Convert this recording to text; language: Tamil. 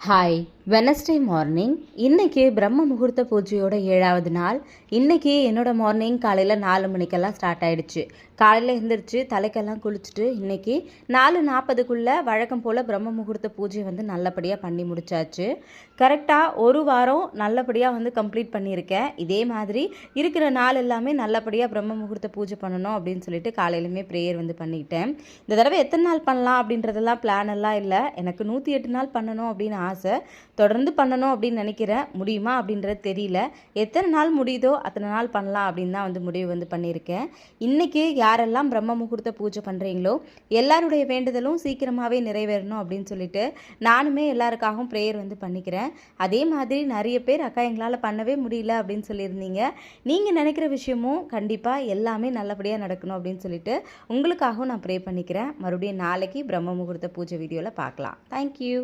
Hi, Wednesday morning. இன்றைக்கி பிரம்ம முகூர்த்த பூஜையோட 7வது நாள். இன்றைக்கி என்னோட மார்னிங் காலையில் 4 மணிக்கெல்லாம் ஸ்டார்ட் ஆகிடுச்சு. காலையில் எழுந்திரிச்சு தலைக்கெல்லாம் குளிச்சுட்டு இன்றைக்கி 4:40க்குள்ளே வழக்கம் போல் பிரம்ம முகூர்த்த பூஜை நல்லபடியாக பண்ணி முடித்தாச்சு. கரெக்டாக ஒரு வாரம் நல்லபடியாக கம்ப்ளீட் பண்ணியிருக்கேன். இதே மாதிரி இருக்கிற நாள் எல்லாமே நல்லபடியாக பிரம்ம முகூர்த்த பூஜை பண்ணணும் அப்படின்னு சொல்லிட்டு காலையிலுமே ப்ரேயர் பண்ணிக்கிட்டேன். இந்த தடவை எத்தனை நாள் பண்ணலாம் அப்படின்றதெல்லாம் பிளான் எல்லாம் இல்லை. எனக்கு 108 நாள் பண்ணணும் அப்படின்னு ஆசை. தொடர்ந்து பண்ணணும் அப்படின்னு நினைக்கிறேன். முடியுமா அப்படின்றது தெரியல. எத்தனை நாள் முடியுதோ அத்தனை நாள் பண்ணலாம் அப்படின்னு தான் முடிவு பண்ணியிருக்கேன். இன்றைக்கி யாரெல்லாம் பிரம்ம முகூர்த்த பூஜை பண்ணுறீங்களோ எல்லாருடைய வேண்டுதலும் சீக்கிரமாகவே நிறைவேறணும் அப்படின்னு சொல்லிட்டு நானுமே எல்லாருக்காகவும் ப்ரேயர் பண்ணிக்கிறேன். அதே மாதிரி நிறைய பேர் அக்கா எங்களால் பண்ணவே முடியல அப்படின்னு சொல்லியிருந்தீங்க. நீங்கள் நினைக்கிற விஷயமும் கண்டிப்பாக எல்லாமே நல்லபடியாக நடக்கணும் அப்படின்னு சொல்லிட்டு உங்களுக்காகவும் நான் ப்ரே பண்ணிக்கிறேன். மறுபடியும் நாளைக்கு பிரம்ம முகூர்த்த பூஜை வீடியோவில் பார்க்கலாம். தேங்க்யூ.